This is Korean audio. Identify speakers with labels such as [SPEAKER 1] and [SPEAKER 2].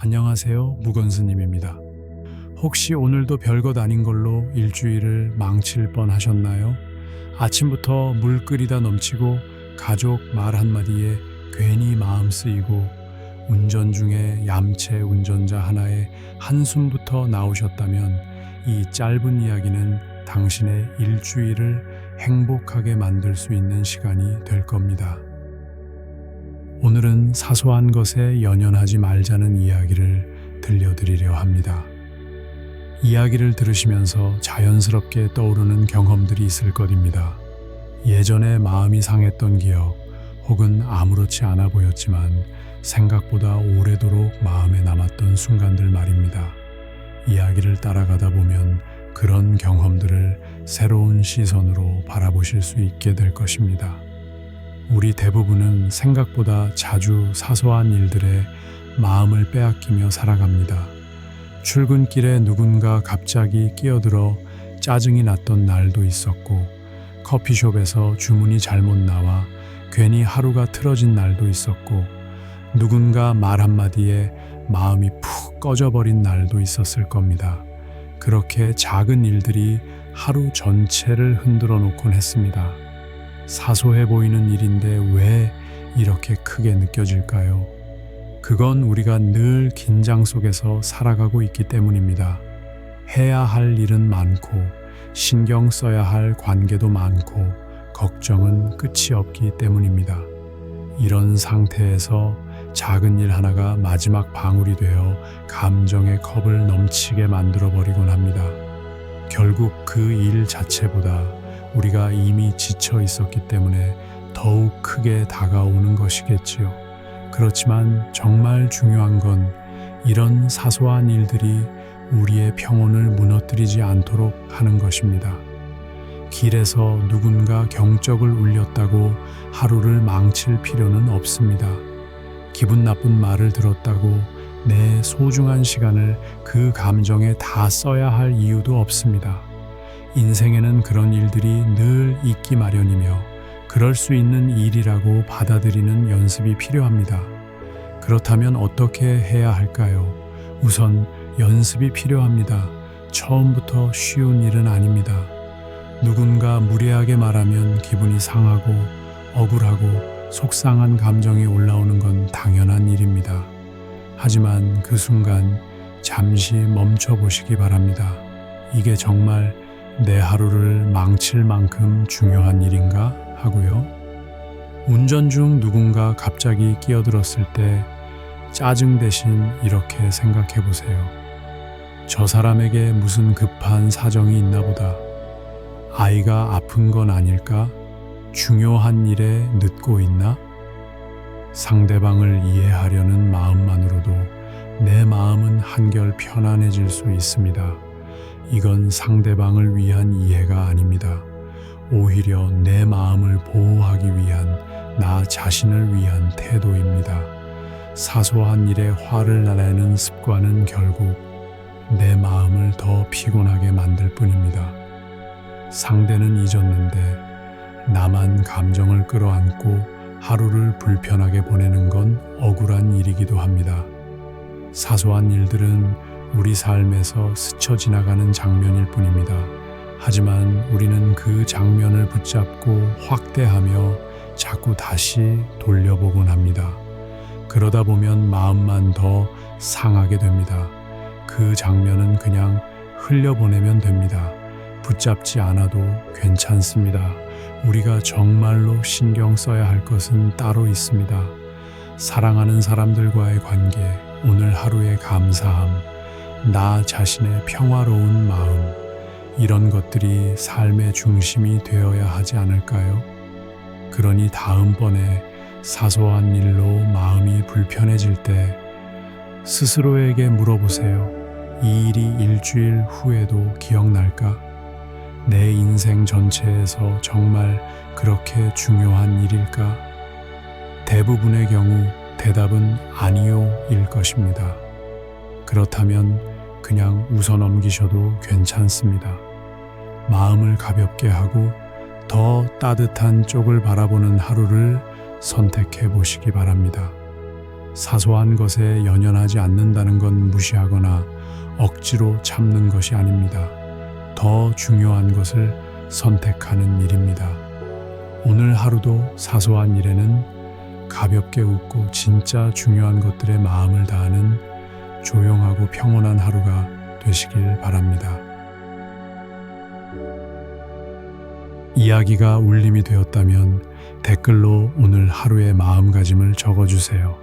[SPEAKER 1] 안녕하세요. 무건스님입니다. 혹시 오늘도 별것 아닌 걸로 일주일을 망칠 뻔 하셨나요? 아침부터 물 끓이다 넘치고 가족 말 한마디에 괜히 마음 쓰이고 운전 중에 얌체 운전자 하나의 한숨부터 나오셨다면 이 짧은 이야기는 당신의 일주일을 행복하게 만들 수 있는 시간이 될 겁니다. 오늘은 사소한 것에 연연하지 말자는 이야기를 들려드리려 합니다. 이야기를 들으시면서 자연스럽게 떠오르는 경험들이 있을 것입니다. 예전에 마음이 상했던 기억, 혹은 아무렇지 않아 보였지만 생각보다 오래도록 마음에 남았던 순간들 말입니다. 이야기를 따라가다 보면 그런 경험들을 새로운 시선으로 바라보실 수 있게 될 것입니다. 우리 대부분은 생각보다 자주 사소한 일들에 마음을 빼앗기며 살아갑니다. 출근길에 누군가 갑자기 끼어들어 짜증이 났던 날도 있었고, 커피숍에서 주문이 잘못 나와 괜히 하루가 틀어진 날도 있었고, 누군가 말 한마디에 마음이 푹 꺼져버린 날도 있었을 겁니다. 그렇게 작은 일들이 하루 전체를 흔들어 놓곤 했습니다. 사소해 보이는 일인데 왜 이렇게 크게 느껴질까요? 그건 우리가 늘 긴장 속에서 살아가고 있기 때문입니다. 해야 할 일은 많고, 신경 써야 할 관계도 많고, 걱정은 끝이 없기 때문입니다. 이런 상태에서 작은 일 하나가 마지막 방울이 되어 감정의 컵을 넘치게 만들어버리곤 합니다. 결국 그 일 자체보다 우리가 이미 지쳐 있었기 때문에 더욱 크게 다가오는 것이겠지요. 그렇지만 정말 중요한 건 이런 사소한 일들이 우리의 평온을 무너뜨리지 않도록 하는 것입니다. 길에서 누군가 경적을 울렸다고 하루를 망칠 필요는 없습니다. 기분 나쁜 말을 들었다고 내 소중한 시간을 그 감정에 다 써야 할 이유도 없습니다. 인생에는 그런 일들이 늘 있기 마련이며 그럴 수 있는 일이라고 받아들이는 연습이 필요합니다. 그렇다면 어떻게 해야 할까요? 우선 연습이 필요합니다. 처음부터 쉬운 일은 아닙니다. 누군가 무례하게 말하면 기분이 상하고 억울하고 속상한 감정이 올라오는 건 당연한 일입니다. 하지만 그 순간 잠시 멈춰 보시기 바랍니다. 이게 정말 내 하루를 망칠 만큼 중요한 일인가 하고요. 운전 중 누군가 갑자기 끼어들었을 때 짜증 대신 이렇게 생각해 보세요. 저 사람에게 무슨 급한 사정이 있나 보다. 아이가 아픈 건 아닐까? 중요한 일에 늦고 있나? 상대방을 이해하려는 마음만으로도 내 마음은 한결 편안해질 수 있습니다. 이건 상대방을 위한 이해가 아닙니다. 오히려 내 마음을 보호하기 위한 나 자신을 위한 태도입니다. 사소한 일에 화를 내는 습관은 결국 내 마음을 더 피곤하게 만들 뿐입니다. 상대는 잊었는데 나만 감정을 끌어안고 하루를 불편하게 보내는 건 억울한 일이기도 합니다. 사소한 일들은 우리 삶에서 스쳐 지나가는 장면일 뿐입니다. 하지만 우리는 그 장면을 붙잡고 확대하며 자꾸 다시 돌려보곤 합니다. 그러다 보면 마음만 더 상하게 됩니다. 그 장면은 그냥 흘려보내면 됩니다. 붙잡지 않아도 괜찮습니다. 우리가 정말로 신경 써야 할 것은 따로 있습니다. 사랑하는 사람들과의 관계, 오늘 하루의 감사함, 나 자신의 평화로운 마음, 이런 것들이 삶의 중심이 되어야 하지 않을까요? 그러니 다음번에 사소한 일로 마음이 불편해질 때 스스로에게 물어보세요. 이 일이 일주일 후에도 기억날까? 내 인생 전체에서 정말 그렇게 중요한 일일까? 대부분의 경우 대답은 아니요 일 것입니다. 그렇다면 그냥 웃어 넘기셔도 괜찮습니다. 마음을 가볍게 하고 더 따뜻한 쪽을 바라보는 하루를 선택해 보시기 바랍니다. 사소한 것에 연연하지 않는다는 건 무시하거나 억지로 참는 것이 아닙니다. 더 중요한 것을 선택하는 일입니다. 오늘 하루도 사소한 일에는 가볍게 웃고 진짜 중요한 것들에 마음을 다하는 조용하고 평온한 하루가 되시길 바랍니다. 이야기가 울림이 되었다면 댓글로 오늘 하루의 마음가짐을 적어주세요.